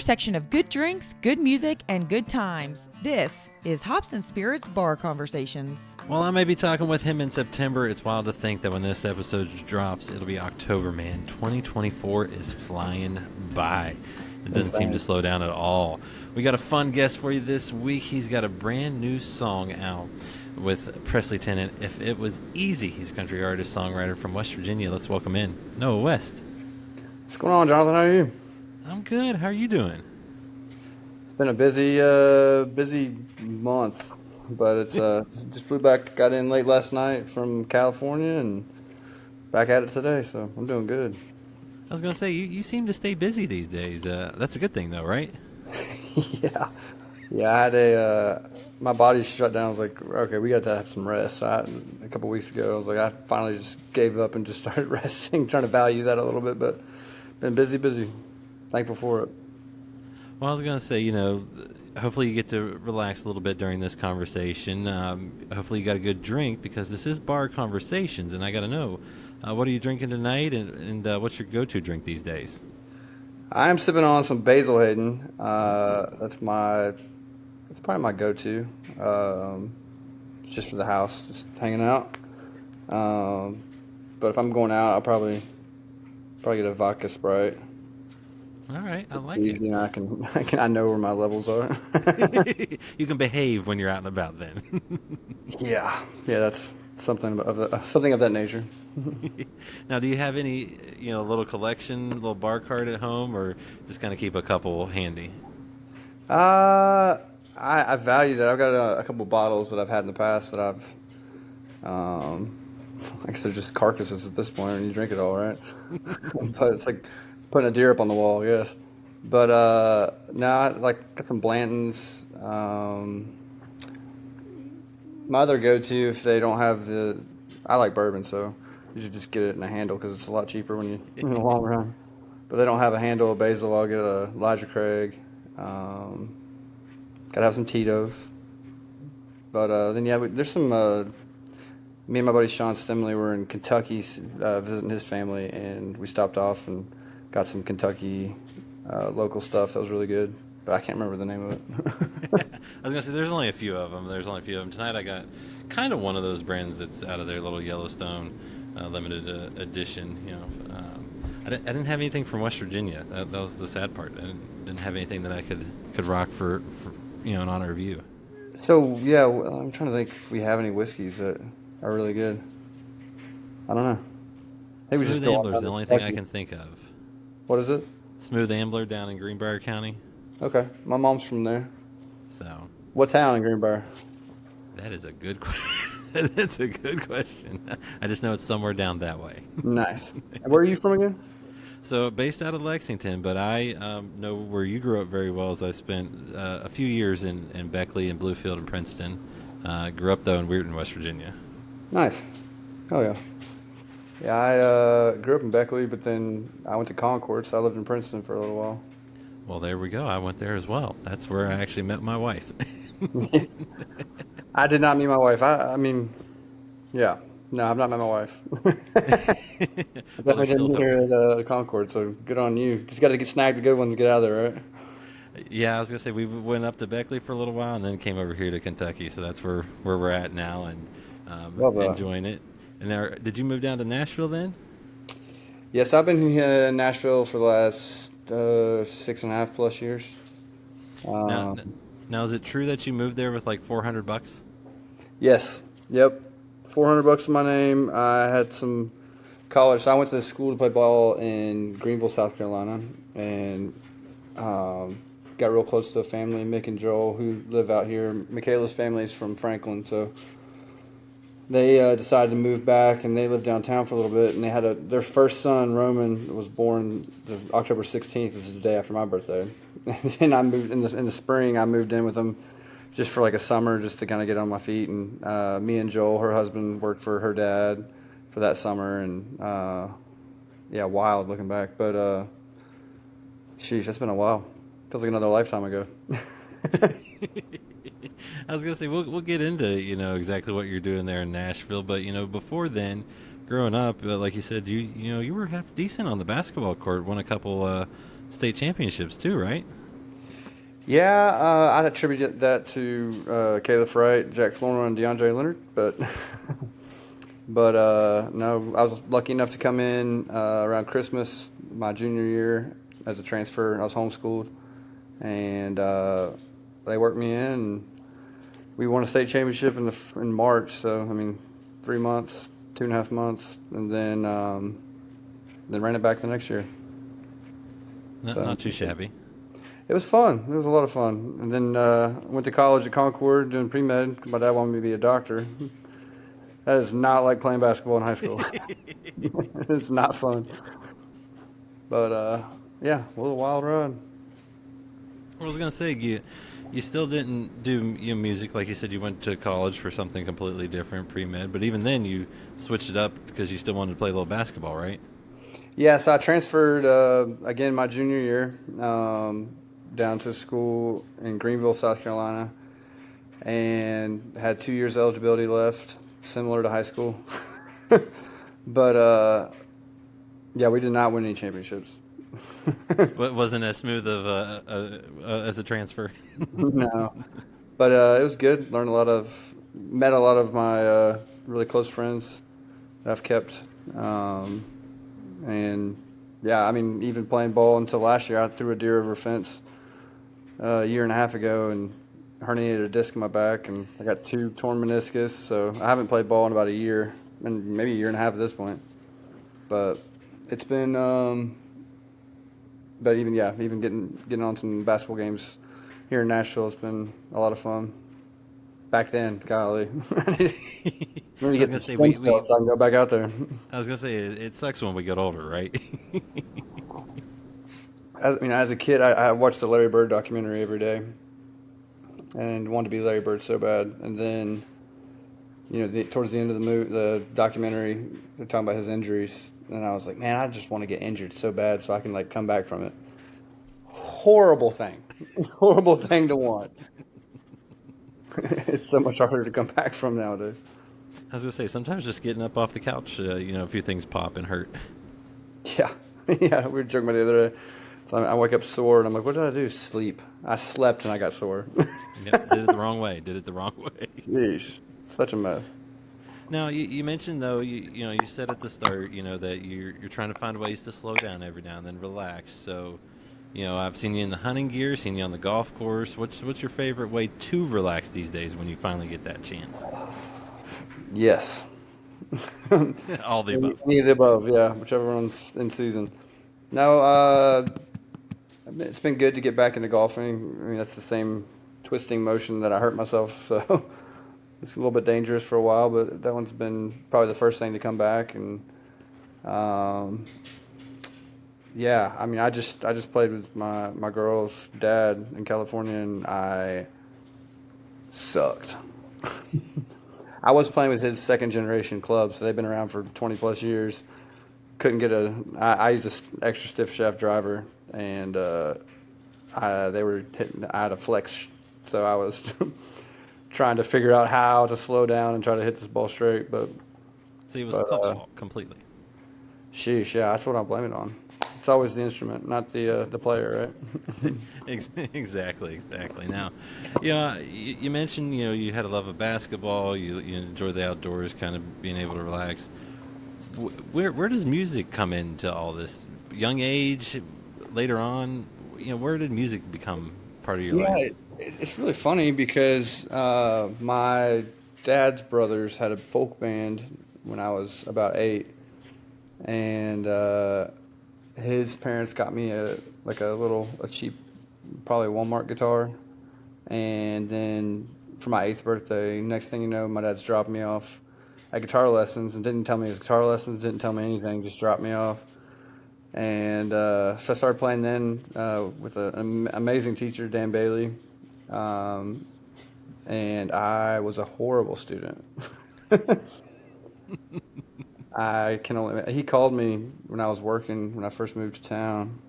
intersection of good drinks, good music, and good times. This is Hops and Spirits Bar Conversations. Well, I may be talking with him in September. It's wild to think that when this episode drops, it'll be October, man. 2024 is flying by. It doesn't seem to slow down at all. We got a fun guest for you this week. He's got a brand new song out with Presley Tennant, If It Was Easy. He's a country artist, songwriter from West Virginia. Let's welcome in Noah West. What's going on, Jonathan? How are you? I'm good. How are you doing? It's been a busy month, but it's just flew back, got in late last night from California, and back at it today. So I'm doing good. I was gonna say you seem to stay busy these days. That's a good thing, though, right? Yeah. I had my body shut down. I was like, okay, we got to have some rest. A couple weeks ago, I was like, I finally just gave up and just started resting, trying to value that a little bit, but been busy. Thankful for it. Well, I was going to say, hopefully you get to relax a little bit during this conversation. Hopefully you got a good drink, because this is Bar Conversations, and I got to know, what are you drinking tonight, and what's your go-to drink these days? I'm sipping on some Basil Hayden. That's probably my go-to, just for the house, just hanging out. But if I'm going out, I'll probably get a vodka Sprite. All right, I like easy, it. And I know where my levels are. You can behave when you're out and about, then. Yeah, that's something of that nature. Now, do you have any, little collection, little bar card at home, or just kind of keep a couple handy? I value that. I've got a couple bottles that I've had in the past that I've, I guess they're just carcasses at this point, and you drink it all, right? But it's like putting a deer up on the wall, I guess. But now, got some Blanton's. My other go-to, if they don't have I like bourbon, so you should just get it in a handle, because it's a lot cheaper when you in the long run. But they don't have a handle of Basil, I'll get a Elijah Craig. Gotta have some Tito's. But then there's some. Me and my buddy Sean Stimley were in Kentucky visiting his family, and we stopped off and got some Kentucky local stuff that was really good, but I can't remember the name of it. I was going to say, there's only a few of them. Tonight I got kind of one of those brands that's out of their little Yellowstone limited edition. I didn't have anything from West Virginia. That was the sad part. I didn't have anything that I could rock for in honor of you. So, yeah, I'm trying to think if we have any whiskeys that are really good. I don't know. Maybe Smooth Ambler is the only thing I can think of. What is it? Smooth Ambler down in Greenbrier County. Okay. My mom's from there. So. What town in Greenbrier? That is a good question. That's a good question. I just know it's somewhere down that way. Nice. Where are you from again? So, based out of Lexington, but I know where you grew up very well, as I spent a few years in Beckley and Bluefield and Princeton. Grew up, though, in Weirton, West Virginia. Nice. Oh, yeah. Yeah, I grew up in Beckley, but then I went to Concord, so I lived in Princeton for a little while. Well, there we go. I went there as well. That's where I actually met my wife. I did not meet my wife. I mean, yeah. No, I've not met my wife. Definitely didn't meet her at Concord, so good on you. Just got to snag the good ones and get out of there, right? Yeah, I was going to say, we went up to Beckley for a little while and then came over here to Kentucky, so that's where we're at now, and enjoying it. And did you move down to Nashville then? Yes, I've been in Nashville for the last 6.5 plus years. Now, is it true that you moved there with like $400? Yes. Yep. $400 in my name. I had some college. So I went to school to play ball in Greenville, South Carolina, and got real close to a family, Mick and Joel, who live out here. Michaela's family is from Franklin, so they decided to move back, and they lived downtown for a little bit. And they had their first son, Roman, was born October 16th, which is the day after my birthday. And then I moved in the spring. I moved in with them just for like a summer, just to kind of get on my feet. And me and Joel, her husband, worked for her dad for that summer. And yeah, wild looking back, but sheesh, that's been a while. Feels like another lifetime ago. I was gonna say we'll get into exactly what you're doing there in Nashville, but before then, growing up, like you said, you were half decent on the basketball court. Won a couple state championships too, right? Yeah, I'd attribute that to Caleb Wright, Jack Flournoy, and DeAndre Leonard, but no, I was lucky enough to come in around Christmas my junior year as a transfer. I was homeschooled, and they worked me in, and we won a state championship in March. So I mean, 3 months, 2.5 months, and then ran it back the next year. Not too shabby. It was fun. It was a lot of fun. And then went to college at Concord doing pre-med. My dad wanted me to be a doctor. That is not like playing basketball in high school. It's not fun. But yeah, it was a wild ride. I was gonna say you still didn't do music, like you said. You went to college for something completely different, pre-med. But even then, you switched it up because you still wanted to play a little basketball, right? Yeah, so I transferred again my junior year down to school in Greenville, South Carolina, and had 2 years eligibility left, similar to high school. But yeah, we did not win any championships. But wasn't as smooth of as a transfer. No, but it was good. Met a lot of my really close friends that I've kept, and yeah, I mean, even playing ball until last year, I threw a deer over a fence a year and a half ago and herniated a disc in my back, and I got 2 torn meniscus. So I haven't played ball in about a year, and maybe a year and a half at this point. But it's been, but even getting on some basketball games here in Nashville has been a lot of fun. Back then, golly, I need to get some stem cells so I can go back out there. I was gonna say it sucks when we get older, right? As a kid, I watched the Larry Bird documentary every day, and wanted to be Larry Bird so bad. And then, towards the end of the documentary, they're talking about his injuries, and I was like, man, I just want to get injured so bad so I can come back from it. Horrible thing to want. It's so much harder to come back from nowadays. I was gonna say sometimes just getting up off the couch, a few things pop and hurt. Yeah, yeah. We were joking about the other day. So I wake up sore, and I'm like, "What did I do? Sleep? I slept, and I got sore." Yep, did it the wrong way. Jeez, such a mess. Now you mentioned though you said at the start that you're trying to find ways to slow down every now and then, relax. So I've seen you in the hunting gear, seen you on the golf course. What's your favorite way to relax these days when you finally get that chance? Yes. All the above. Any of the above, yeah. Whichever one's in season. No, it's been good to get back into golfing. I mean, that's the same twisting motion that I hurt myself, so it's a little bit dangerous for a while. But that one's been probably the first thing to come back, and yeah. I mean, I just played with my girl's dad in California, and I sucked. I was playing with his second generation club, so they've been around for 20 plus years. Couldn't get I used an extra stiff shaft driver, and they were hitting. I had a flex, so I was trying to figure out how to slow down and try to hit this ball straight. But see, it was the club's fault completely. Sheesh, yeah, that's what I'm blaming it on. It's always the instrument, not the player, right? Exactly. Now, you mentioned you had a love of basketball. You enjoy the outdoors, kind of being able to relax. Where does music come into all this? Young age, later on, where did music become part of your life? It's really funny because my dad's brothers had a folk band when I was about 8, and his parents got me a cheap, probably Walmart guitar, and then for my 8th birthday, next thing you know, my dad's dropping me off at guitar lessons and didn't tell me it was guitar lessons, didn't tell me anything, just dropped me off. And so I started playing then with an amazing teacher, Dan Bailey, and I was a horrible student. He called me when I was working, when I first moved to town,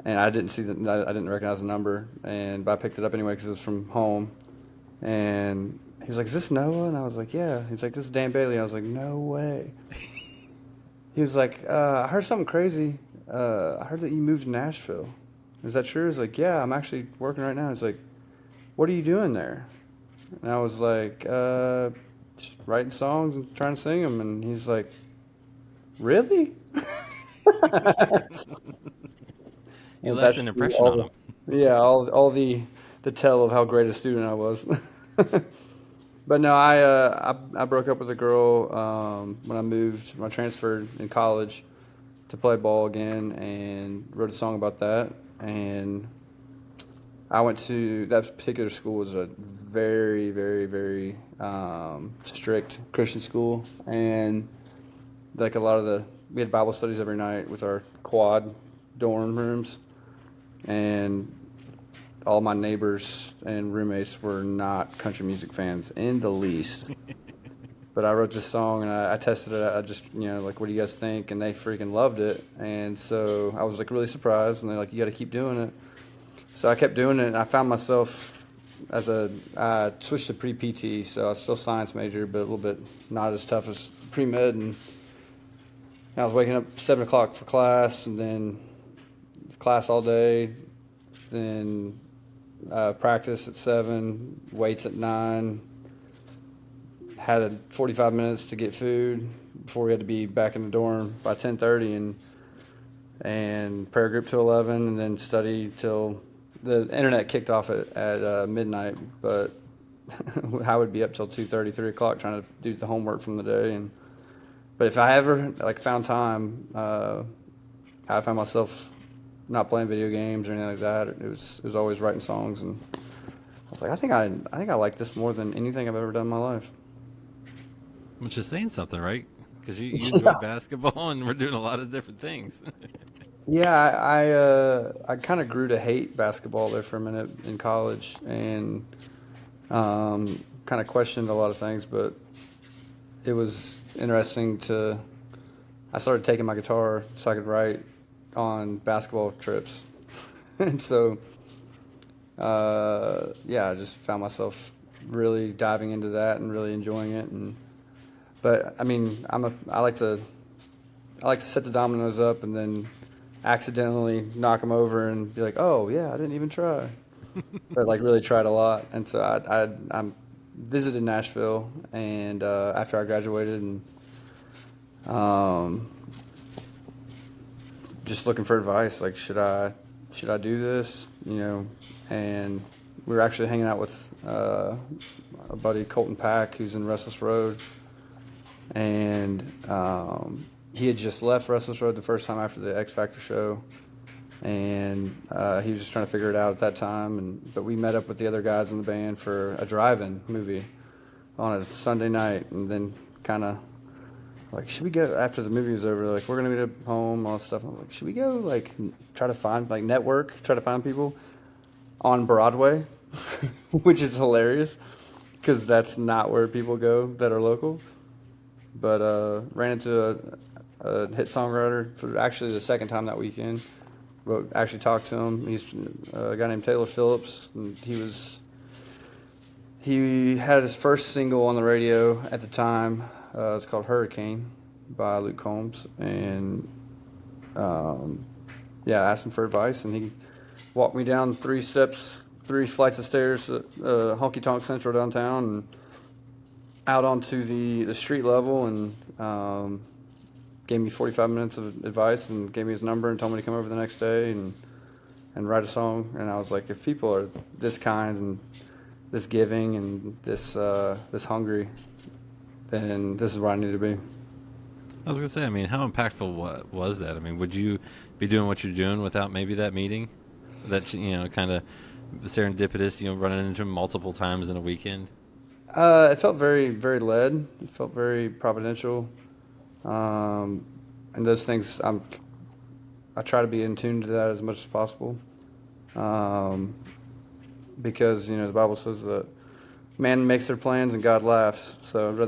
and I didn't recognize the number, but I picked it up anyway because it was from home. And he was like, "Is this Noah?" And I was like, "Yeah." He's like, "This is Dan Bailey." I was like, "No way." He was like, "I heard something crazy. I heard that you moved to Nashville." Is that true? He's like, yeah, I'm actually working right now. He's like, what are you doing there? And I was like, just writing songs and trying to sing them. And he's like, really? You And left that's an impression on him. all the tell of how great a student I was. But no, I broke up with a girl when I transferred in college to play ball again, and wrote a song about that. And I went to that particular school was a very, very, very strict Christian school, and like we had Bible studies every night with our quad dorm rooms, and all my neighbors and roommates were not country music fans in the least. But I wrote this song and I tested it. I just, like, what do you guys think? And they freaking loved it. And so I was like really surprised. And they're like, you got to keep doing it. So I kept doing it, and I found myself I switched to pre-PT, so I was still science major, but a little bit not as tough as pre-med. And I was waking up 7 o'clock for class, and then class all day, then practice at 7, weights at 9, had 45 minutes to get food before we had to be back in the dorm by 10:30, and prayer group till 11, and then study till the internet kicked off at midnight. But I would be up till 2:30, 3 o'clock trying to do the homework from the day. But if I ever found time, I found myself not playing video games or anything like that. It was always writing songs, and I was like, I think I like this more than anything I've ever done in my life. Which is saying something, right? Because you enjoy basketball, and we're doing a lot of different things. Yeah, I kind of grew to hate basketball there for a minute in college, and kind of questioned a lot of things. But it was interesting I started taking my guitar so I could write on basketball trips. And so, I just found myself really diving into that and really enjoying it. But I mean, I like to set the dominoes up and then accidentally knock them over and be like, oh yeah, I didn't even try. But really tried a lot. And so I visited Nashville, and after I graduated, and just looking for advice, like should I do this, and we were actually hanging out with a buddy, Colton Pack, who's in Restless Road, and he had just left Restless Road the first time after the X Factor show, and he was just trying to figure it out at that time. But we met up with the other guys in the band for a drive-in movie on a Sunday night, and then kind of should we go after the movie was over? We're gonna meet up home, all that stuff. I was like, should we go try to find try to find people on Broadway, which is hilarious because that's not where people go that are local. But ran into a hit songwriter for actually the second time that weekend. But actually talked to him. He's a guy named Taylor Phillips, and he had his first single on the radio at the time. It's called Hurricane by Luke Combs, and asked him for advice, and he walked me down 3 flights of stairs at Honky Tonk Central downtown, and out onto the street level, and gave me 45 minutes of advice, and gave me his number, and told me to come over the next day and write a song. And I was like, if people are this kind and this giving and this hungry, then this is where I need to be. I was gonna say, I mean, how impactful was that? I mean, would you be doing what you're doing without maybe that meeting? That kind of serendipitous, running into him multiple times in a weekend. It felt very, very led. It felt very providential, and those things. I try to be in tune to that as much as possible, because the Bible says that man makes their plans and God laughs. So I'd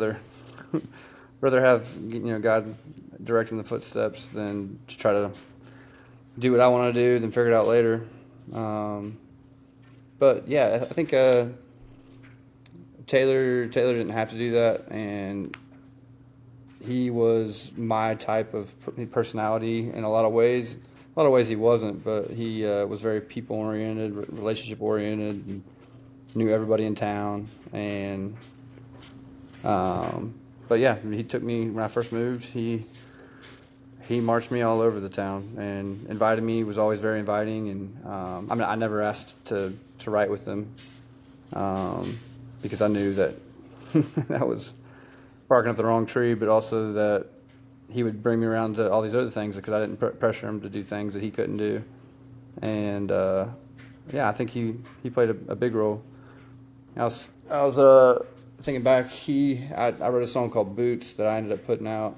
rather have God directing the footsteps than to try to do what I want to do, then figure it out later. But yeah, I think Taylor didn't have to do that, and he was my type of personality in a lot of ways, a lot of ways he wasn't, but he was very people oriented, relationship oriented, and knew everybody in town. And but yeah, he took me when I first moved. He marched me all over the town and invited me. Was always very inviting, and I mean, I never asked to write with him because I knew that that was barking up the wrong tree, but also that he would bring me around to all these other things because I didn't pressure him to do things that he couldn't do. And yeah, I think he played a big role. I was thinking back. I wrote a song called Boots that I ended up putting out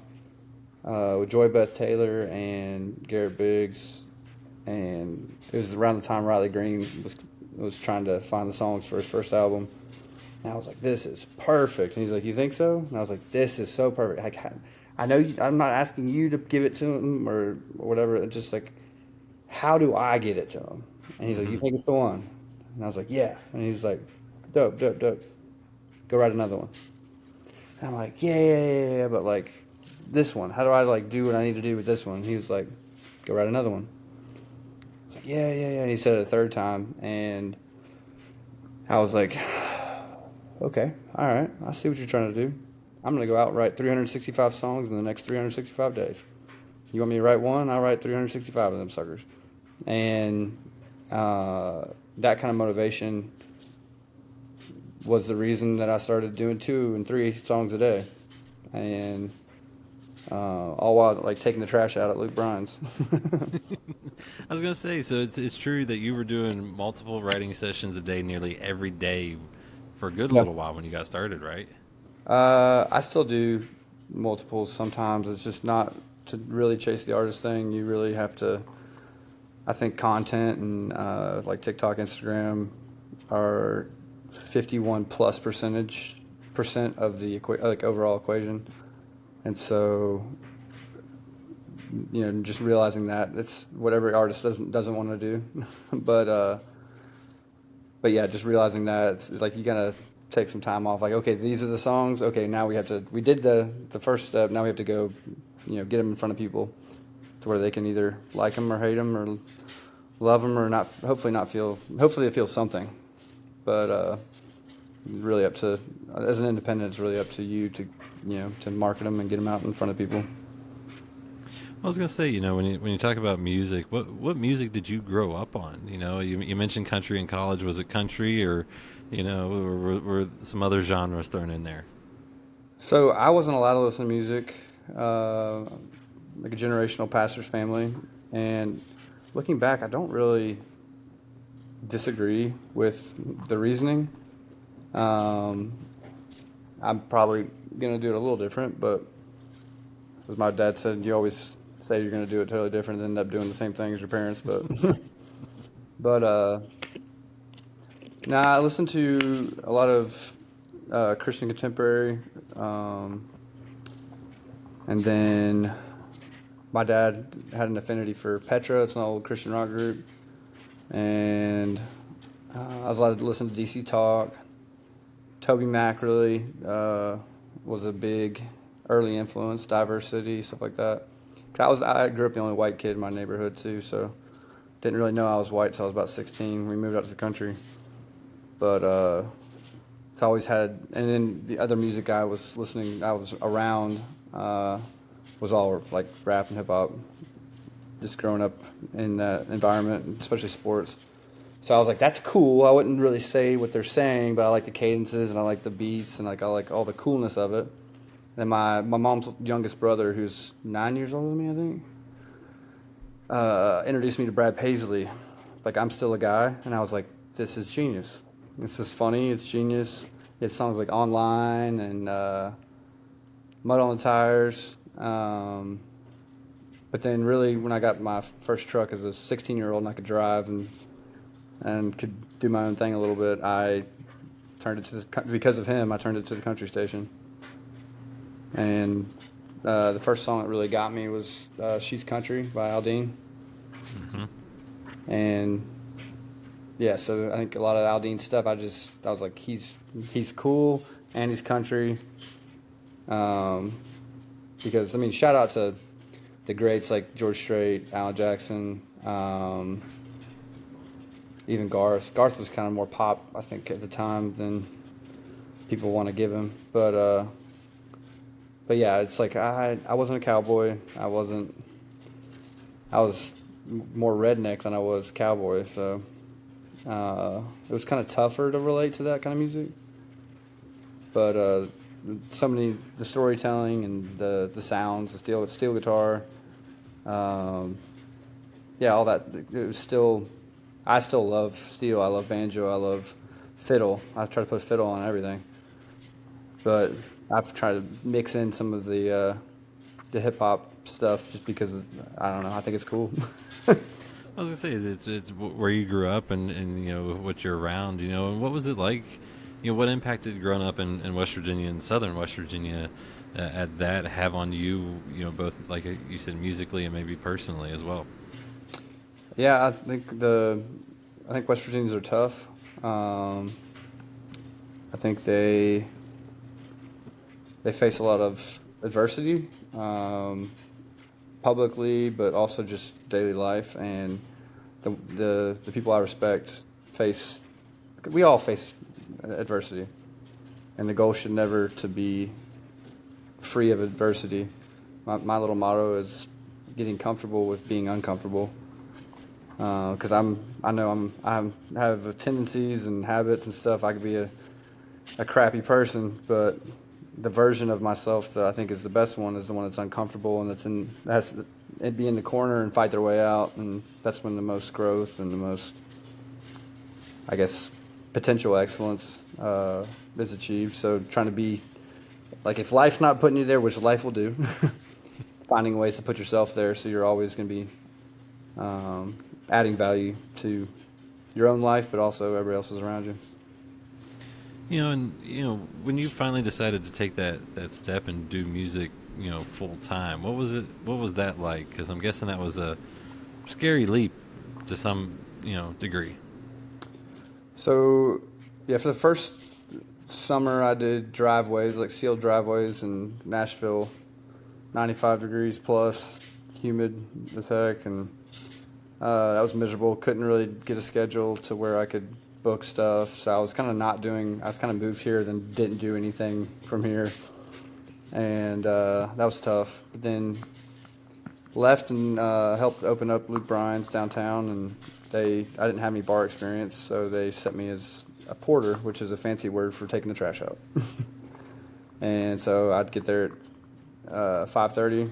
with Joy Beth Taylor and Garrett Biggs, and it was around the time Riley Green was trying to find the songs for his first album. And I was like, "This is perfect." And he's like, "You think so?" And I was like, "This is so perfect." Like, I know I'm not asking you to give it to him or whatever. It's just like, how do I get it to him? And he's like, "You think it's the one?" And I was like, "Yeah." And he's like, "Dope, dope, dope. Go write another one." And I'm like, yeah, but like this one, how do I like do what I need to do with this one? He was like, "Go write another one." I was like, yeah. And he said it a third time, and I was like, okay, all right, I see what you're trying to do. I'm going to go out and write 365 songs in the next 365 days. You want me to write one? I'll write 365 of them suckers. And that kind of motivation was the reason that I started doing 2 and 3 songs a day. And all while like taking the trash out at Luke Bryan's. I was gonna say, so it's true that you were doing multiple writing sessions a day, nearly every day, for a good little while when you got started, right? I still do multiples sometimes. It's just not to really chase the artist thing. You really have to. I think content and like TikTok, Instagram are 51% of the like overall equation. And so, just realizing that it's what every artist doesn't want to do, but yeah, just realizing that it's like you gotta take some time off. Like, okay, these are the songs. Okay, now we did the first step. Now we have to go, get them in front of people, to where they can either like them or hate them or love them or not. Hopefully they feel something, but really up to, as an independent, it's really up to you to market them and get them out in front of people. I was gonna say, when you talk about music, what music did you grow up on? You mentioned country in college. Was it country, or were some other genres thrown in there? So I wasn't allowed to listen to music, like a generational pastor's family. And looking back, I don't really disagree with the reasoning. I'm probably going to do it a little different, but as my dad said, you always say you're going to do it totally different and end up doing the same thing as your parents. But, I listen to a lot of Christian contemporary. And then my dad had an affinity for Petra. It's an old Christian rock group. And I was allowed to listen to DC Talk. Toby Mac really was a big early influence, Diversity, stuff like that. I grew up the only white kid in my neighborhood too, so didn't really know I was white until I was about 16. We moved out to the country, but it's always had. And then the other music I was around was all like rap and hip hop. Just growing up in that environment, especially sports. So I was like, that's cool. I wouldn't really say what they're saying, but I like the cadences and I like the beats and I like all the coolness of it. And my mom's youngest brother, who's 9 years older than me, I think, introduced me to Brad Paisley. Like, I'm Still a Guy. And I was like, this is genius. This is funny. It's genius. He had songs like Online and Mud on the Tires. But then really when I got my first truck as a 16-year-old and I could drive and could do my own thing a little bit, I turned it to because of him, I turned it to the country station. And the first song that really got me was She's Country by Aldean. Mm-hmm. And yeah, so I think a lot of Aldean's stuff, I was like, he's cool and he's country. Because, shout out to the greats like George Strait, Alan Jackson, even Garth. Garth was kind of more pop, I think, at the time than people want to give him. But yeah, it's like I wasn't a cowboy. I was more redneck than I was cowboy. So it was kind of tougher to relate to that kind of music. But the storytelling and the sounds, the steel guitar, yeah, all that. It was still. I still love steel. I love banjo. I love fiddle. I try to put fiddle on everything. But I've tried to mix in some of the hip hop stuff just because I don't know. I think it's cool. I was gonna say it's where you grew up and what you're around. And what was it like? What impact did growing up in West Virginia and Southern West Virginia at that have on you? Both like you said, musically and maybe personally as well. Yeah, I think West Virginians are tough. I think they face a lot of adversity, publicly, but also just daily life. And the people I respect we all face adversity, and the goal should never to be free of adversity. My little motto is getting comfortable with being uncomfortable. Because I have tendencies and habits and stuff. I could be a crappy person, but the version of myself that I think is the best one is the one that's uncomfortable and it'd be in the corner and fight their way out, and that's when the most growth and the most, I guess, potential excellence is achieved. So trying to be like, if life's not putting you there, which life will do, finding ways to put yourself there so you're always going to be adding value to your own life, but also everybody else's around you. When you finally decided to take that step and do music, full time, what was that like? Because I'm guessing that was a scary leap to some, degree. So, yeah, for the first summer I did driveways, like sealed driveways in Nashville, 95 degrees plus, humid as heck, and that was miserable. Couldn't really get a schedule to where I could book stuff. So I was kind of I've kind of moved here, then didn't do anything from here. And that was tough. But then left and helped open up Luke Bryan's downtown. And I didn't have any bar experience, so they set me as a porter, which is a fancy word for taking the trash out. And so I'd get there at 5:30,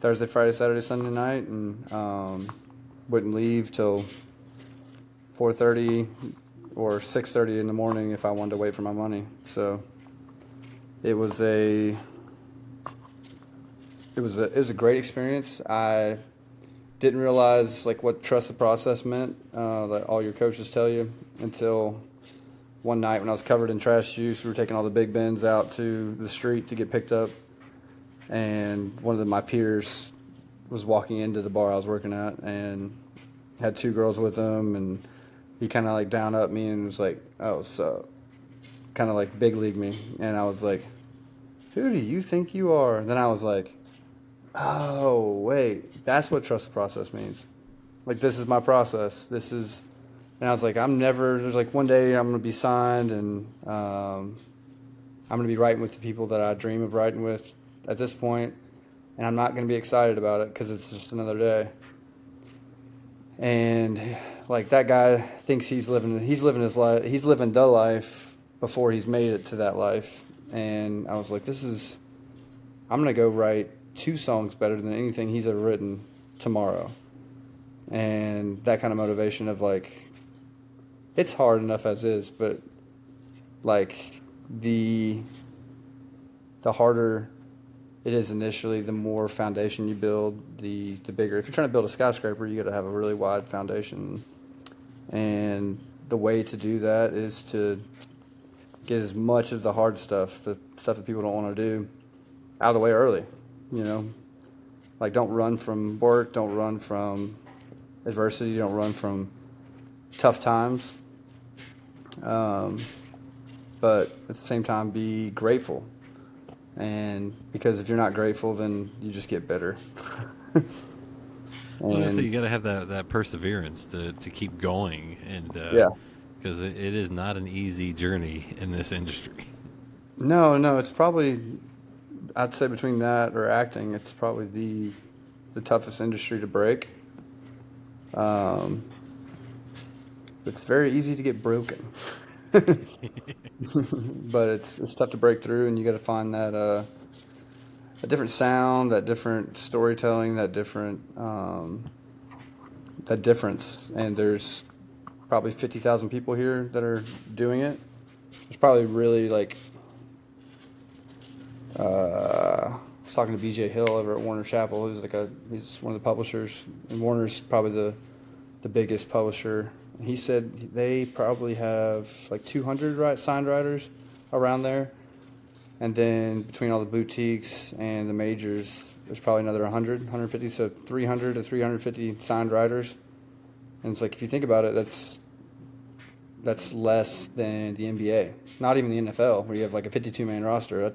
Thursday, Friday, Saturday, Sunday night, and wouldn't leave till 4:30 or 6:30 in the morning if I wanted to wait for my money. So it was a great experience. I didn't realize like what trust the process meant, that all your coaches tell you, until one night when I was covered in trash juice. We were taking all the big bins out to the street to get picked up, and one of my peers was walking into the bar I was working at and had two girls with him, and he kind of like down up me and was like, "Oh, so," kind of like big league me, and I was like, "Who do you think you are?" And then I was like, "Oh, wait, that's what trust the process means. Like, this is my process. This is," and I was like, there's like one day I'm going to be signed, and I'm going to be writing with the people that I dream of writing with at this point, and I'm not going to be excited about it because it's just another day. And like, that guy thinks he's living his life, he's living the life before he's made it to that life. And I was like, I'm going to go write 2 songs better than anything he's ever written tomorrow. And that kind of motivation of like, it's hard enough as is, but like the harder it is initially, the more foundation you build, the bigger. If you're trying to build a skyscraper, you got to have a really wide foundation. And the way to do that is to get as much of the hard stuff, the stuff that people don't want to do, out of the way early. Like, don't run from work, don't run from adversity, don't run from tough times. But at the same time, be grateful. And because if you're not grateful, then you just get bitter. Well, I was gonna say, you And got to have that perseverance to keep going, and yeah, because it is not an easy journey in this industry. no, it's probably, I'd say between that or acting, it's probably the toughest industry to break. Um, it's very easy to get broken, but it's tough to break through, and you got to find that a different sound, that different storytelling, that difference. And there's probably 50,000 people here that are doing it. There's probably really like I was talking to BJ Hill over at Warner Chappell, he's one of the publishers, and Warner's probably the biggest publisher. He said they probably have like 200 signed writers around there, and then between all the boutiques and the majors, there's probably another 100, 150, so 300 to 350 signed writers. And it's like, if you think about it, that's less than the NBA, not even the NFL, where you have like a 52-man roster.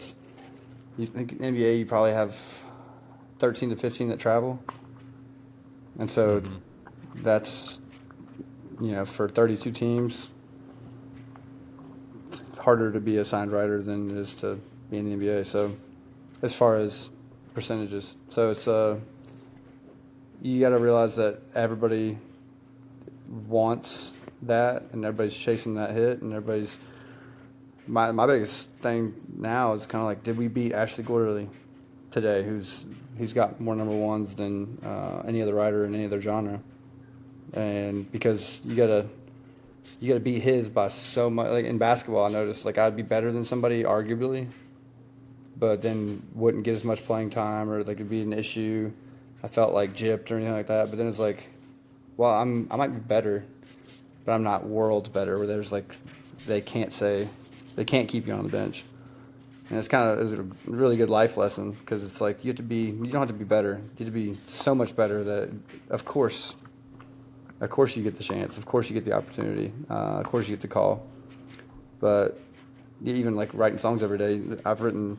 You think NBA, you probably have 13 to 15 that travel, and so that's, for 32 teams, it's harder to be a signed writer than it is to be in the NBA. So as far as percentages, so it's you got to realize that everybody wants that, and everybody's chasing that hit, and everybody's. My biggest thing now is kind of like, did we beat Ashley Gorley today? He's got more number ones than any other writer in any other genre, and because you gotta beat his by so much. Like in basketball, I noticed like I'd be better than somebody arguably, but then wouldn't get as much playing time, or like it'd be an issue. I felt like gypped or anything like that. But then it's like, well, I might be better, but I'm not worlds better. Where there's like they can't keep you on the bench. And it's a really good life lesson, because it's like you don't have to be better. You have to be so much better that, of course you get the chance. Of course you get the opportunity. Of course you get the call. But even like writing songs every day, I've written,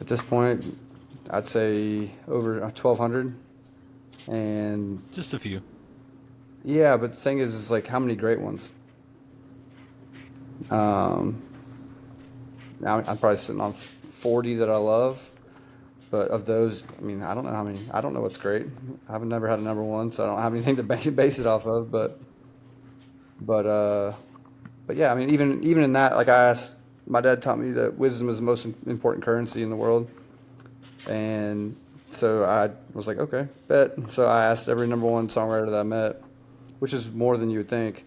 at this point, I'd say over 1,200. And Just a few. yeah, but the thing is like, how many great ones? I'm probably sitting on 40 that I love, but of those, I mean, I don't know how many. I don't know what's great. I've never had a number one, so I don't have anything to base it off of. But yeah, I mean, even in that, like my dad taught me that wisdom is the most important currency in the world, and so I was like, okay, bet. So I asked every number one songwriter that I met, which is more than you would think.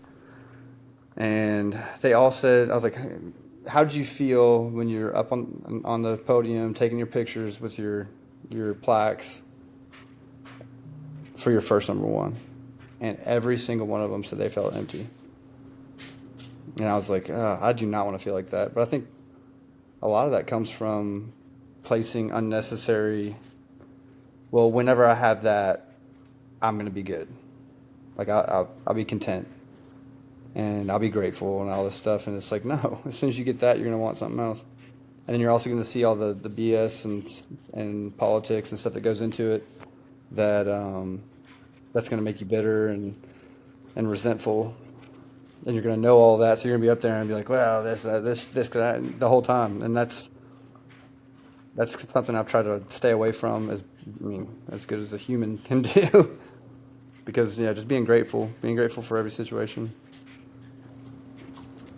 And they all said, I was like, how did you feel when you're up on the podium taking your pictures with your plaques for your first number one? And every single one of them said they felt empty. And I was like, I do not want to feel like that. But I think a lot of that comes from placing unnecessary, well, whenever I have that, I'm going to be good. Like I'll be content. And I'll be grateful and all this stuff. And it's like, no, as soon as you get that, you're going to want something else. And then you're also going to see all the BS and politics and stuff that goes into it that's going to make you bitter and resentful. And you're going to know all that. So you're going to be up there and be like, well, this, that, the whole time. And that's something I've tried to stay away from as good as a human can do. Because, just being grateful for every situation.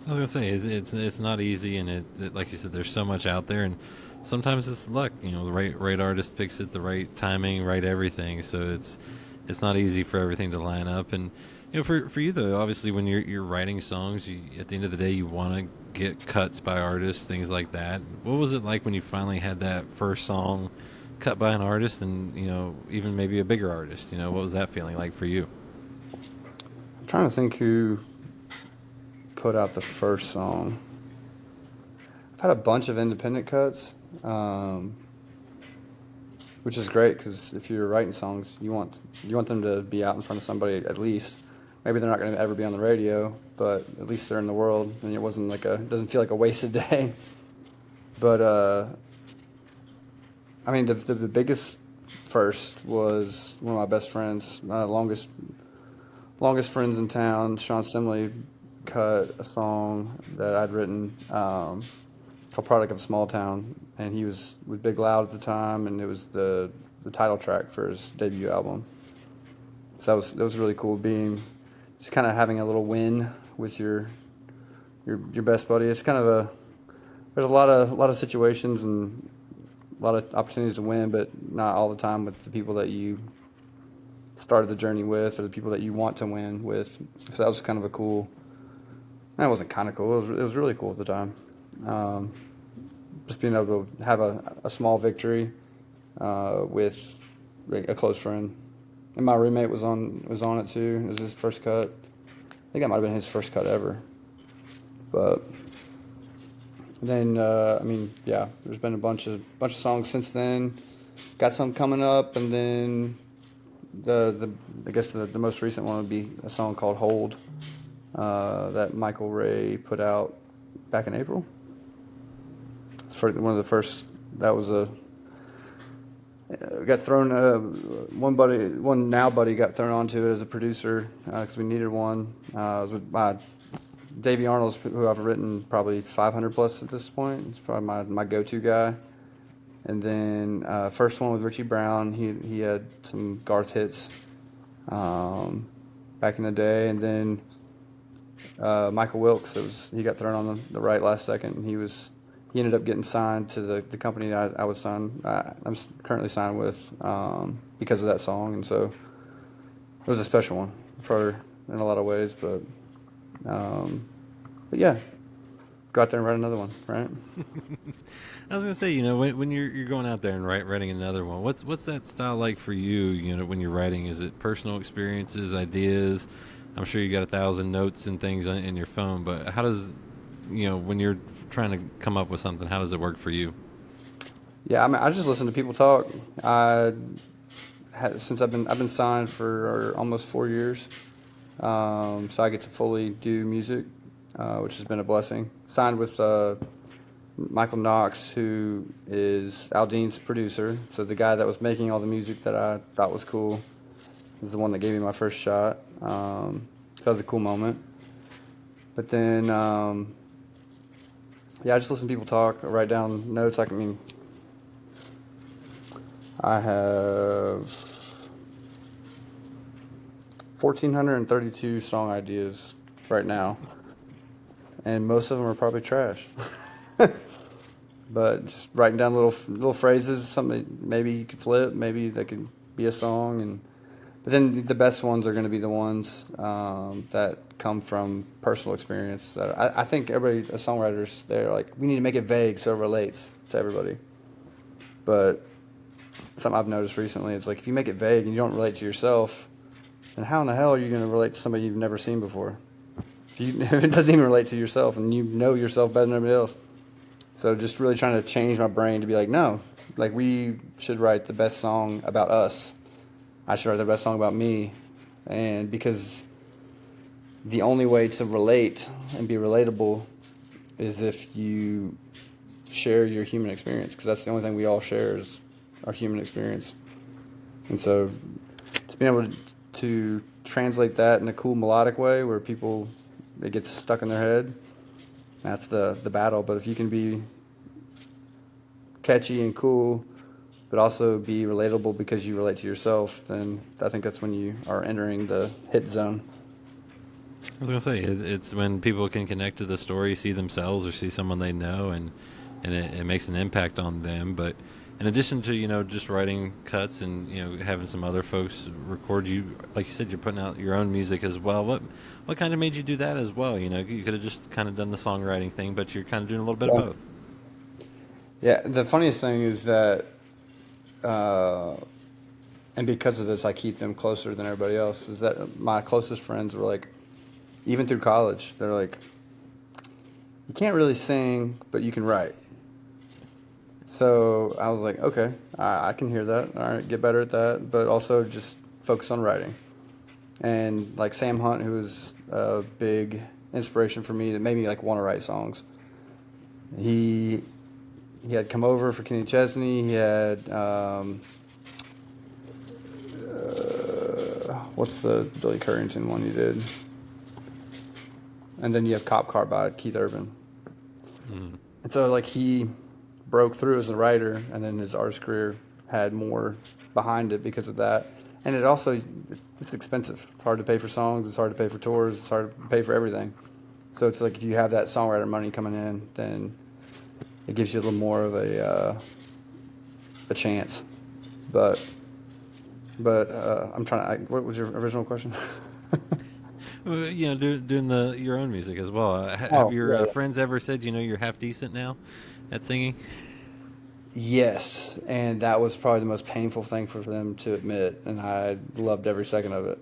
I was gonna say it's not easy, and it like you said, there's so much out there, and sometimes it's luck. The right artist picks it, the right timing, right everything. So it's not easy for everything to line up. And for you though, obviously when you're writing songs, at the end of the day, you want to get cuts by artists, things like that. What was it like when you finally had that first song cut by an artist, and even maybe a bigger artist? What was that feeling like for you? I'm trying to think who put out the first song. I've had a bunch of independent cuts, which is great, because if you're writing songs, you want them to be out in front of somebody at least. Maybe they're not going to ever be on the radio, but at least they're in the world, and it doesn't feel like a wasted day. But the biggest first was one of my best friends, longest friends in town. Sean Simley cut a song that I'd written called "Product of a Small Town," and he was with Big Loud at the time, and it was the title track for his debut album. So that was really cool, being just kind of having a little win with your best buddy. It's kind of there's a lot of situations and a lot of opportunities to win, but not all the time with the people that you started the journey with or the people that you want to win with. So that was kind of a cool. That wasn't kind of cool. It was really cool at the time. Just being able to have a small victory with a close friend. And my roommate was on it too. It was his first cut. I think that might have been his first cut ever. But then, there's been a bunch of songs since then. Got some coming up, and then I guess the most recent one would be a song called "Hold" that Michael Ray put out back in April. It's one of the first. That was got thrown. One buddy got thrown onto it as a producer because we needed one. It was with Davey Arnold's, who I've written probably 500 plus at this point. He's probably my go-to guy. And then first one with Richie Brown. He had some Garth hits back in the day. And then Michael Wilkes. He got thrown on the right last second. And he ended up getting signed to the company that I was signed. I'm currently signed with because of that song. And so it was a special one in a lot of ways, but yeah, go out there and write another one, right? I was gonna say, when you're going out there and writing another one, what's that style like for you? When you're writing, is it personal experiences, ideas? I'm sure you got 1,000 notes and things in your phone, but how does, when you're trying to come up with something, how does it work for you? Yeah, I just listen to people talk. Since I've been signed for almost 4 years. So I get to fully do music, which has been a blessing. Signed with Michael Knox, who is Aldean's producer. So the guy that was making all the music that I thought was cool is the one that gave me my first shot. So that was a cool moment. But then, I just listen to people talk, write down notes. I have 1,432 song ideas right now, and most of them are probably trash. But just writing down little phrases, something maybe you could flip, maybe that could be a song, but then the best ones are going to be the ones that come from personal experience. That I think everybody, as songwriters, they're like, we need to make it vague so it relates to everybody. But something I've noticed recently is like, if you make it vague and you don't relate to yourself, then how in the hell are you going to relate to somebody you've never seen before? If it doesn't even relate to yourself and you know yourself better than everybody else. So just really trying to change my brain to be like, no, like we should write the best song about us. I should write the best song about me. And because the only way to relate and be relatable is if you share your human experience, because that's the only thing we all share is our human experience. And so just being able to translate that in a cool melodic way where it gets stuck in their head, that's the battle. But if you can be catchy and cool, but also be relatable because you relate to yourself, then I think that's when you are entering the hit zone. I was going to say, it's when people can connect to the story, see themselves or see someone they know, and it makes an impact on them. But in addition to, just writing cuts and, having some other folks record you, like you said, you're putting out your own music as well. What kind of made you do that as well? You could have just kind of done the songwriting thing, but you're kind of doing a little bit of both. Yeah, the funniest thing is that, and because of this, I keep them closer than everybody else, is that my closest friends were like, even through college, they're like, you can't really sing, but you can write. So I was like, okay, I can hear that. All right, get better at that, but also just focus on writing. And like Sam Hunt, who was a big inspiration for me that made me like want to write songs. He had come over for Kenny Chesney. He had what's the Billy Currington one you did? And then you have Cop Car by Keith Urban. And so like he broke through as a writer, and then his artist career had more behind it because of that. And it also, it's expensive. It's hard to pay for songs. It's hard to pay for tours. It's hard to pay for everything. So it's like if you have that songwriter money coming in, then it gives you a little more of a chance. But I'm trying to. What was your original question? Well, doing your own music as well. Have your friends ever said, you're half decent now at singing? Yes, and that was probably the most painful thing for them to admit, and I loved every second of it.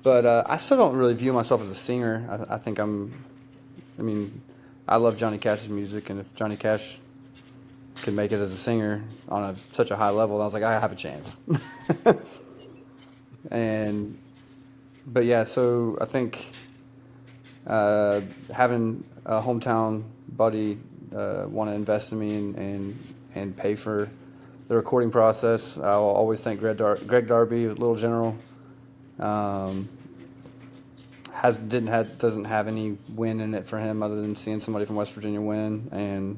But I still don't really view myself as a singer. I think I love Johnny Cash's music, and if Johnny Cash could make it as a singer on such a high level, I was like, I have a chance. But yeah, so I think having a hometown buddy want to invest in me and pay for the recording process. I'll always thank Greg Darby, Little General. Doesn't have any win in it for him other than seeing somebody from West Virginia win, and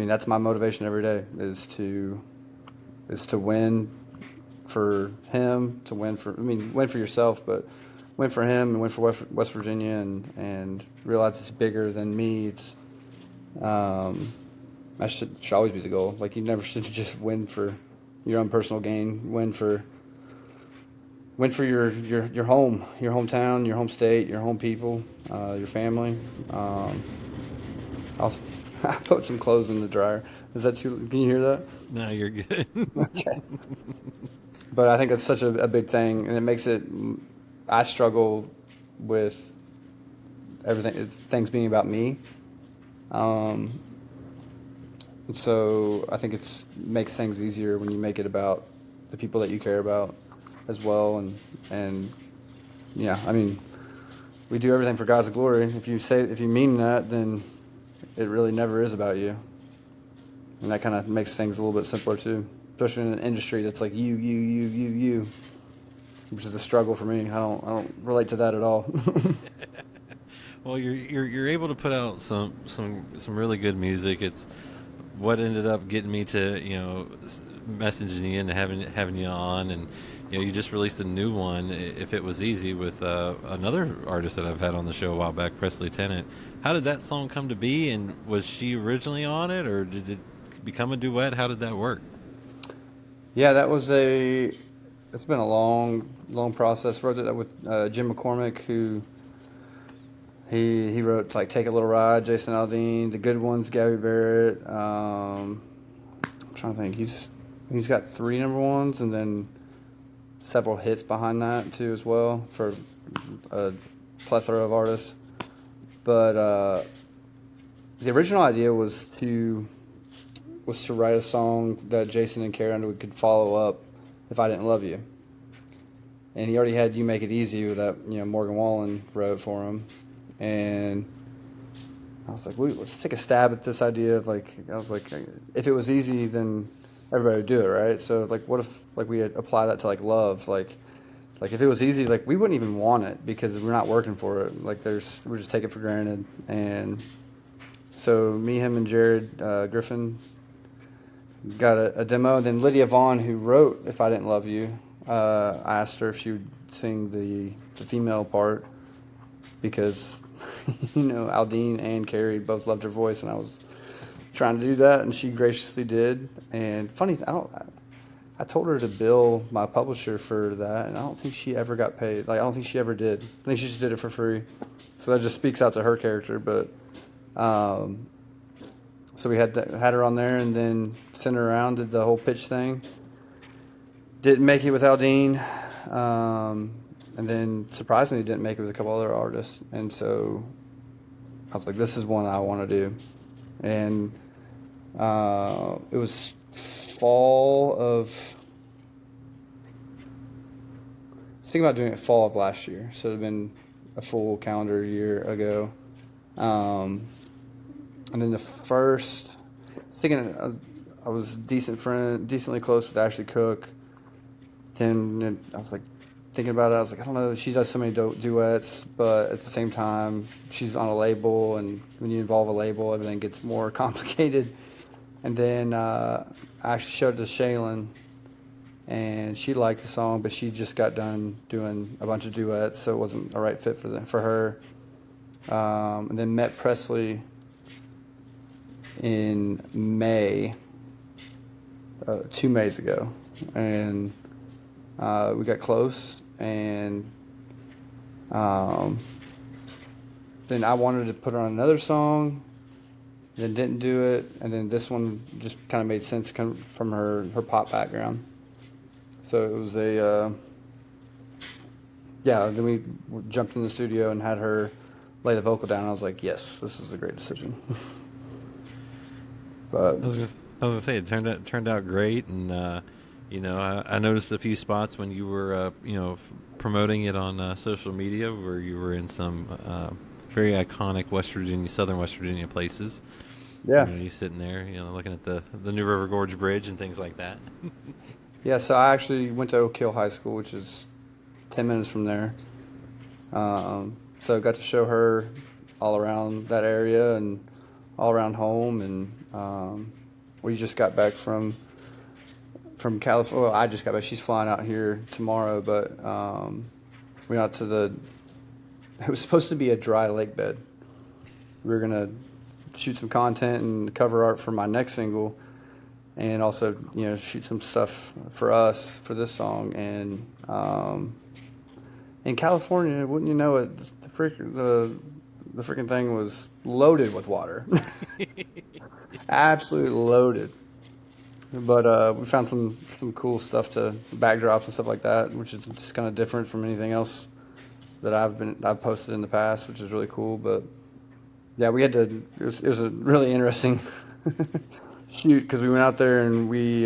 that's my motivation every day is to win for him, to win for yourself, but win for him and win for West Virginia, and realize it's bigger than me. It's that should always be the goal. Like, you never should just win for your own personal gain. Win for your home, your hometown, your home state, your home people, your family. I put some clothes in the dryer. Is that too? Can you hear that? No, you're good. Okay. But I think it's such a big thing, and it makes it. I struggle with everything. Things being about me. So I think it makes things easier when you make it about the people that you care about as well. And yeah, we do everything for God's glory. If you mean that, then it really never is about you. And that kind of makes things a little bit simpler too, especially in an industry that's like you, which is a struggle for me. I don't relate to that at all. Well, you're able to put out some really good music. It's what ended up getting me to messaging you and having you on, and you just released a new one, If It Was Easy, with another artist that I've had on the show a while back, Presley Tennant. How did that song come to be, and was she originally on it, or did it become a duet? How did that work? Yeah, it's been a long process. Wrote it with Jim McCormick, who he wrote like Take a Little Ride, Jason Aldean, The Good Ones, Gabby Barrett. I'm trying to think. He's got 3 number ones, and then several hits behind that too as well for a plethora of artists. But the original idea was to write a song that Jason and Karen could follow up, If I Didn't Love You. And he already had You Make It Easy that Morgan Wallen wrote for him. And I was like, let's take a stab at this idea of if it was easy, then everybody would do it, right? So what if we apply that to love? Like if it was easy, we wouldn't even want it because we're not working for it. We just take it for granted. And so me, him, and Jared Griffin got a demo. And then Lydia Vaughn, who wrote If I Didn't Love You, I asked her if she would sing the female part because Aldean and Carrie both loved her voice, and I was trying to do that, and she graciously did. And funny, I told her to bill my publisher for that, and I don't think she ever got paid. I don't think she ever did. I think she just did it for free. So that just speaks out to her character. But so we had her on there, and then sent her around, did the whole pitch thing. Didn't make it with Aldean. And then surprisingly didn't make it with a couple other artists. And so I was like, this is one I want to do. And it was fall of... I was thinking about doing it fall of last year. So it had been a full calendar year ago. And then the first... I was thinking I was decently close with Ashley Cook. Then I was like, thinking about it, I was like, I don't know. She does so many duets, but at the same time, she's on a label, and when you involve a label, everything gets more complicated. And then I actually showed it to Shaylin, and she liked the song, but she just got done doing a bunch of duets, so it wasn't a right fit for her. And then met Presley in May, 2 Mays ago, and we got close, and then I wanted to put her on another song, then didn't do it, and then this one just kind of made sense from her pop background. So it was then we jumped in the studio and had her lay the vocal down. I was like, yes, this is a great decision. But I was gonna say it turned out great, and I noticed a few spots when you were promoting it on social media where you were in some very iconic southern West Virginia places. Yeah, you sitting there, looking at the New River Gorge Bridge and things like that. Yeah, so I actually went to Oak Hill High School, which is 10 minutes from there. So I got to show her all around that area and all around home. And we just got back from California. Well, I just got back. She's flying out here tomorrow, but we went out to it was supposed to be a dry lake bed. We were going to shoot some content and cover art for my next single, and also, shoot some stuff for us for this song. And in California, wouldn't you know it, the freaking thing was loaded with water, absolutely loaded. But we found some cool stuff to backdrops and stuff like that, which is just kind of different from anything else that I've posted in the past, which is really cool. But yeah, we had to. It was a really interesting shoot because we went out there and we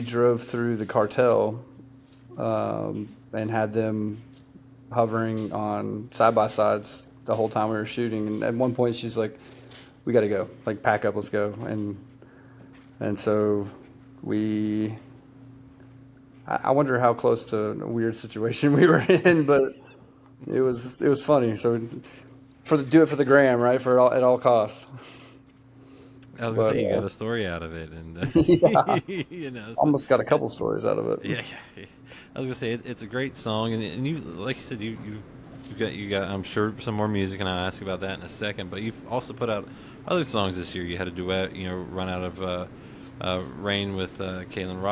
drove through the cartel and had them hovering on side by sides the whole time we were shooting. And at one point, she's like, "We got to go. Like, pack up. Let's go." And so I wonder how close to a weird situation we were in, but it was funny. So do it for the gram, right? At all costs. I was gonna say you got a story out of it, and yeah. Almost got a couple stories out of it. Yeah. I was gonna say it's a great song, and you, like you said, you got I'm sure some more music, and I'll ask about that in a second. But you've also put out other songs this year. You had a duet, Run Out of Rain with Kaylin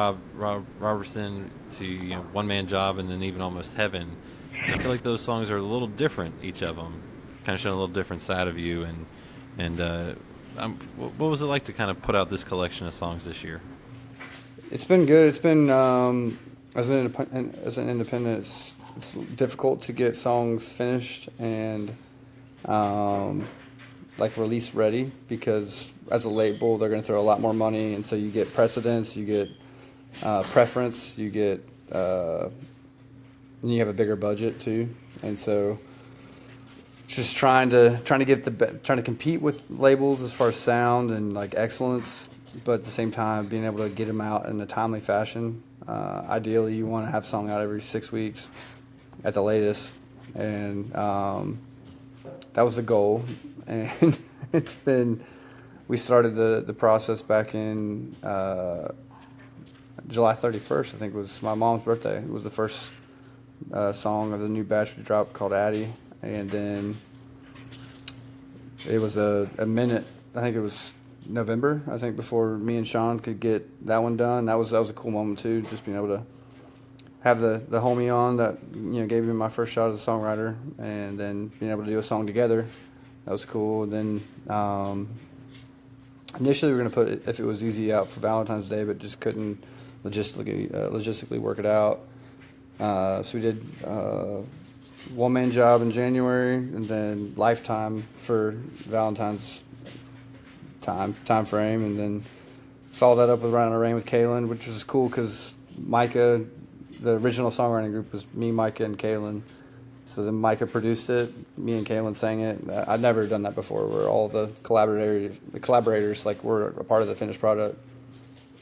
Robertson, to One Man Job, and then even Almost Heaven. And I feel like those songs are a little different, each of them, kind of showing a little different side of you. And what was it like to kind of put out this collection of songs this year? It's been good. It's been as an independent, it's difficult to get songs finished and release ready, because as a label they're going to throw a lot more money, and so you get precedence, you get preference, you get you have a bigger budget too, and so just trying to compete with labels as far as sound and like excellence, but at the same time being able to get them out in a timely fashion. Ideally, you want to have a song out every 6 weeks at the latest, and that was the goal. And we started the process back in July 31st, I think was my mom's birthday. It was the first song of the new batch we dropped, called Addie. And then it was a minute, I think it was November, before me and Sean could get that one done. That was a cool moment too, just being able to have the homie on that gave me my first shot as a songwriter, and then being able to do a song together. That was cool. And then initially we were going to put it, If It Was Easy, out for Valentine's Day, but just couldn't logistically work it out. So we did One Man Job in January, and then Lifetime for Valentine's time frame, and then followed that up with Run Out of Rain with Kaylin, which was cool because Micah, the original songwriting group was me, Micah, and Kaylin. So then Micah produced it, me and Kaylin sang it. I'd never done that before, where all the collaborators were a part of the finished product.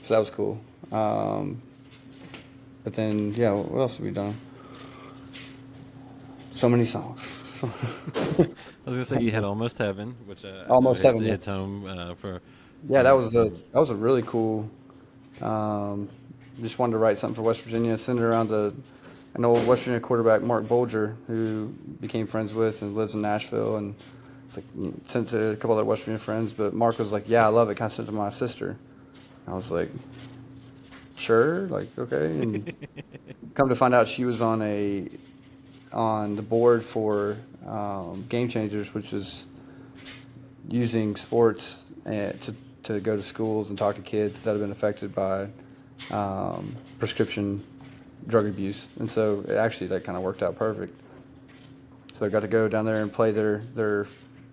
So that was cool. But then, yeah, what else have we done? So many songs. I was gonna say you had Almost Heaven, which I know Almost Heaven, hits yes. home for Yeah, that for was a really cool. Um, just wanted to write something for West Virginia. Send it around to an old West Virginia quarterback, Mark Bolger, who became friends with and lives in Nashville. And it's like sent to a couple other West Virginia friends. But Mark was like, "Yeah, I love it." Kind of sent it to my sister. I was like, "Sure, like okay." And come to find out, she was on the board for Game Changers, which is using sports to go to schools and talk to kids that have been affected by prescription drug abuse. And so actually that kind of worked out perfect. So I got to go down there and play their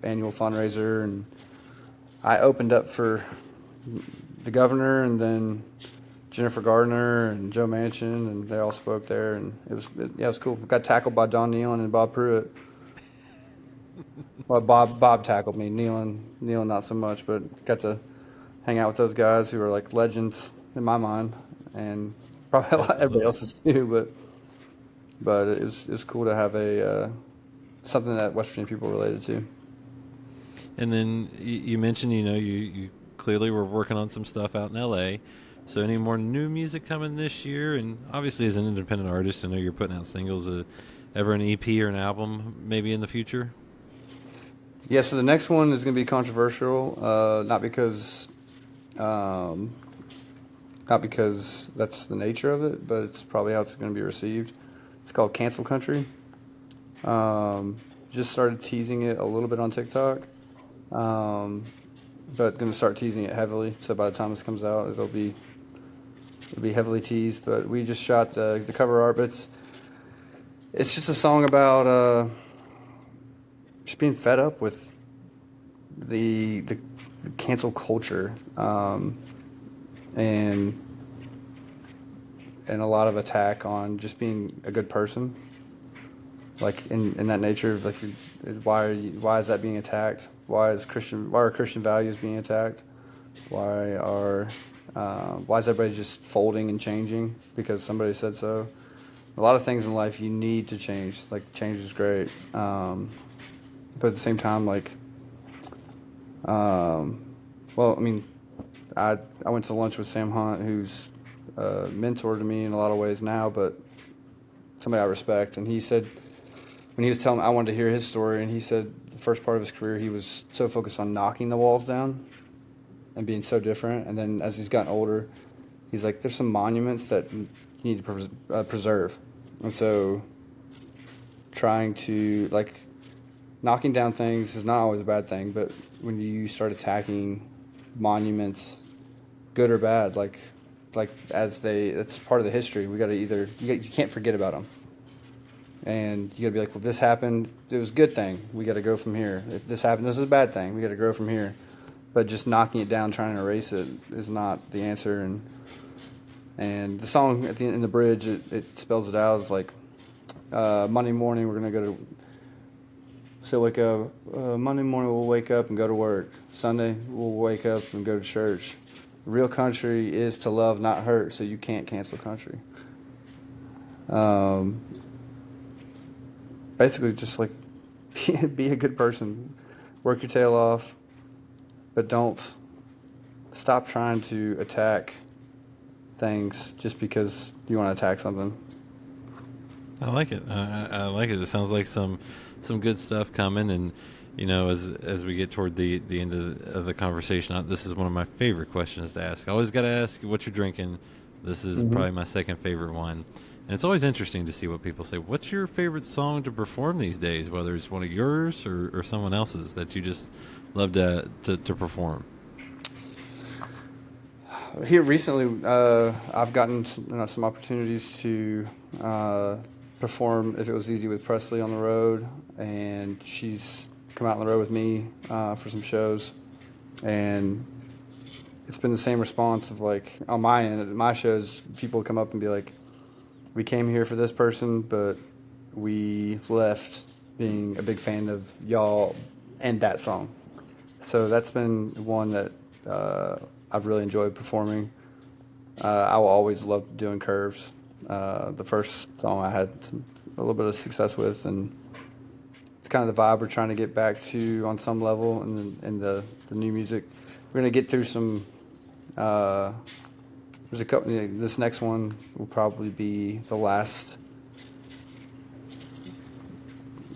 annual fundraiser, and I opened up for the governor and then Jennifer Gardner and Joe Manchin, and they all spoke there, and it was cool. Got tackled by Don Nealon and Bob Pruitt. Well, Bob tackled me. Nealon not so much, but got to hang out with those guys who are like legends in my mind, and probably a lot everybody else's too. But it was cool to have a something that West Virginia people related to. And then you mentioned, you clearly were working on some stuff out in L.A. So any more new music coming this year? And obviously, as an independent artist, I know you're putting out singles. Ever an EP or an album maybe in the future? Yeah, so the next one is going to be controversial, not because that's the nature of it, but it's probably how it's going to be received. It's called Cancel Country. Just started teasing it a little bit on TikTok, but going to start teasing it heavily. So by the time this comes out, it'll be heavily teased. But we just shot the cover art. But it's just a song about just being fed up with the cancel culture, and a lot of attack on just being a good person. Like in that nature, like why is that being attacked? Why are Christian values being attacked? Why is everybody just folding and changing because somebody said so? A lot of things in life you need to change. Like change is great, but at the same time, like, well, I mean, I went to lunch with Sam Hunt, who's a mentor to me in a lot of ways now, but somebody I respect, and he said, when he was telling me, I wanted to hear his story, and he said the first part of his career he was so focused on knocking the walls down and being so different, and then as he's gotten older, he's like, there's some monuments that you need to preserve, and so trying to, like, knocking down things is not always a bad thing, but when you start attacking monuments, good or bad, like that's part of the history. We got to you can't forget about them. And you got to be like, well, this happened. It was a good thing. We got to go from here. If this happened, this is a bad thing. We got to grow from here. But just knocking it down, trying to erase it, is not the answer. And the song at the end, in the bridge, it spells it out. It's like, Monday morning we're gonna go to. So wake up. Monday morning we'll wake up and go to work. Sunday we'll wake up and go to church. Real country is to love, not hurt. So you can't cancel country. Basically, just like be a good person, work your tail off, but don't stop trying to attack things just because you want to attack something. I like it. I like it. It sounds like some good stuff coming, and as we get toward the end of the conversation, this is one of my favorite questions to ask. I always got to ask what you're drinking. This is probably my second favorite one. And it's always interesting to see what people say. What's your favorite song to perform these days, whether it's one of yours or someone else's that you just love to perform? Here recently, I've gotten some opportunities to perform If It Was Easy with Presley on the road, and she's come out on the road with me for some shows. And it's been the same response of, like, on my end, at my shows, people come up and be like, we came here for this person, but we left being a big fan of y'all and that song. So that's been one that I've really enjoyed performing. I will always love doing Curves. The first song I had a little bit of success with, and it's kind of the vibe we're trying to get back to on some level in the new music. We're going to get through some, there's a couple, this next one will probably be the last,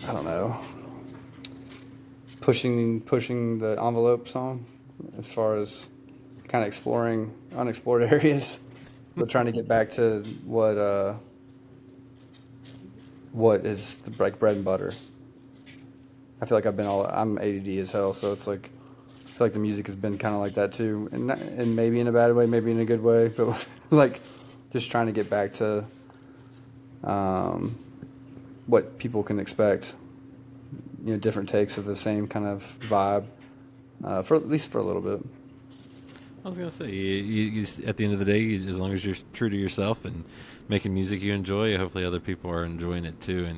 I don't know, pushing the envelope song as far as kind of exploring unexplored areas. We're trying to get back to what is like bread and butter. I feel like I'm ADD as hell, so it's like I feel like the music has been kind of like that too, and maybe in a bad way, maybe in a good way, but like just trying to get back to what people can expect. Different takes of the same kind of vibe, for at least for a little bit. I was gonna say, you at the end of the day, as long as you're true to yourself and making music you enjoy, hopefully other people are enjoying it too.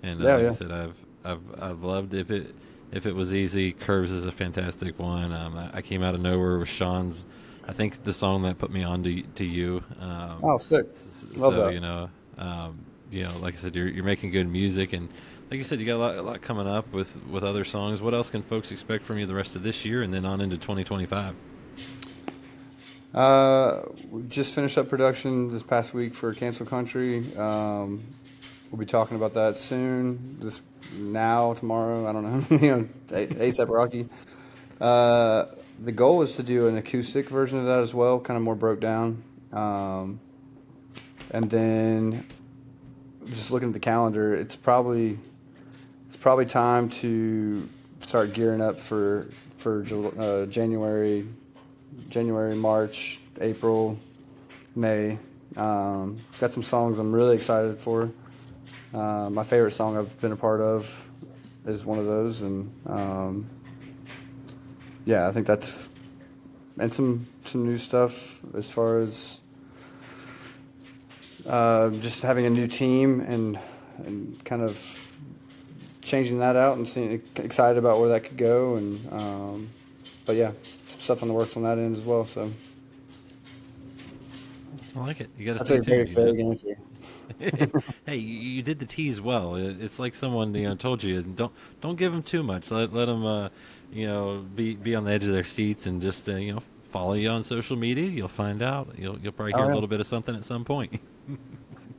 And like I said, I've loved If It Was Easy. Curves is a fantastic one. I came out of nowhere with Sean's, I think the song that put me on to you. Sick. Love that. Like I said, you're making good music, and like you said, you got a lot coming up with other songs. What else can folks expect from you the rest of this year and then on into 2025? We just finished up production this past week for Cancel Country. We'll be talking about that soon. Tomorrow, I don't know. ASAP Rocky. The goal is to do an acoustic version of that as well, kind of more broke down. And then just looking at the calendar, it's probably time to start gearing up for January, March, April, May. Got some songs I'm really excited for. My favorite song I've been a part of is one of those, and I think that's, and some new stuff as far as just having a new team and kind of changing that out and seeing excited about where that could go, and but yeah, some stuff on the works on that end as well. So I like it. You got to stay stay tuned. Very vague answer. Hey, you did the tease well. It's like someone told you, don't give them too much. Let them be on the edge of their seats and just follow you on social media. You'll find out. You'll probably hear a little bit of something at some point.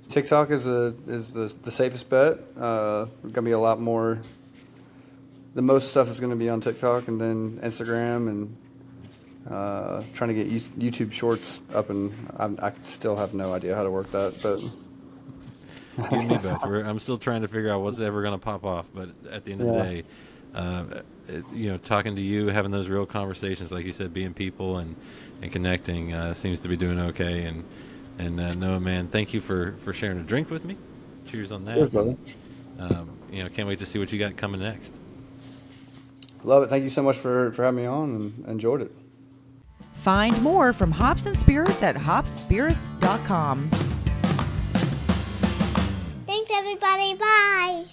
TikTok is the safest bet. Gonna be a lot more. The most stuff is going to be on TikTok, and then Instagram, and trying to get YouTube Shorts up, and I still have no idea how to work that. But you and me both. I'm still trying to figure out what's ever going to pop off. But at the end of the day, talking to you, having those real conversations, like you said, being people and connecting, seems to be doing okay. And Noah, man, thank you for sharing a drink with me. Cheers on that. Cheers, brother. Can't wait to see what you got coming next. Love it. Thank you so much for having me on, and enjoyed it. Find more from Hops and Spirits at hopspirits.com. Thanks, everybody. Bye.